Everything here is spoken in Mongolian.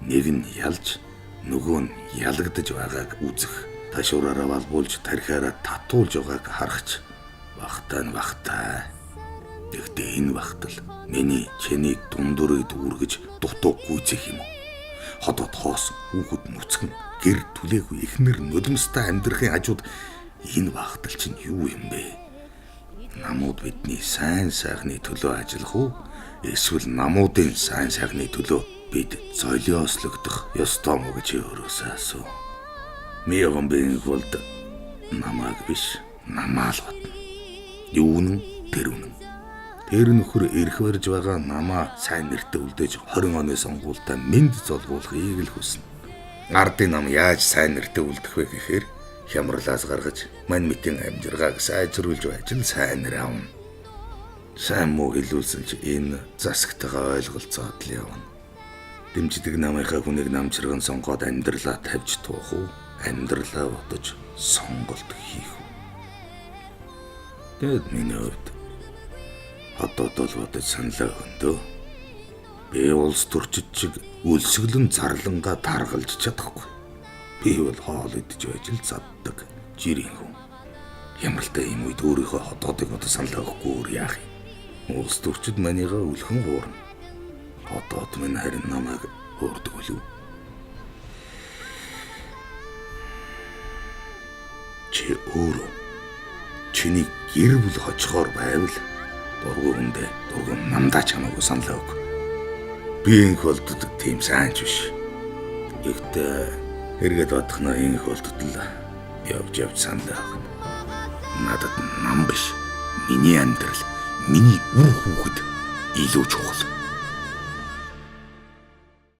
Нэг нь ялж, нөгөө нь ялагдаж байгааг үзэх. Ташуураараа балбуулж тархиараа татуулж байгааг харахч багтаа. Тэгтээ энэ багтал миний чиний дундурыг үргэж дутуу гүйцэх юм уу? Ходод хоос хүүхэд нүцгэн гэр түлээгүй ихнэр нулимстай амьдрахын хажууд энэ багтал чинь юу юм бэ? Намууд бидний сайн сайхны төлөө ажиллах уу? Эсвэл намуудын сайн сайхны төлөө бид золиослогдох ёстой мó гэж өөрөөсөө асуу. Миогон бин болд намааг биш, намаа л батна. Юу нэн тэр үнэн. Тэр нөхөр ирэх барьж байгаа намаа сайн нэртэй үлдээж 20 оны сонгуультай мэд золгуулахыг л хүснэ. Ардын нам яаж сайн нэртэй үлдэх вэ гэхээр хямралаас гаргаж мань мэтийн амжиргааг сайжруулж байж л сайн нэр авна. Сайн муу хэлүүлсэн чи энэ засагтайгаа ойлголцоод л явна. Дэмждэг намынхаа хүнийг намчирган сонгоод амьдралаа тавьж туах уу? Амьдралаа бодож сонголт хийх үү? Тэгэд миний хувьд одоо бол бодож саналаа өндөө. Би улс төрчид чиг үлсгэлэн зарлангаа таргалж чадахгүй. Би бол хоол идэж байж л заддаг жирийн хүн. Ямартай юм үед өөрийнхөө хотоодыг одоо саналаа өгөхгүй өөр яах юм? Улс төрчид манийгаа үлхэн хуурна. Хотоод минь харин намайг хуурдаг үлээ. Чи өөрөө чиний гэр бүл хожихоор байвал дургүй хүндээ дургүй намдаа чамаагүй саналаа өг. Би инх болдод тийм сайнч биш. Гэхдээ эргээд бодохноо инх болдод л явж саналаа өг. Надад нам биш. Миний амьдрал, миний үр хүүхэд илүү чухал.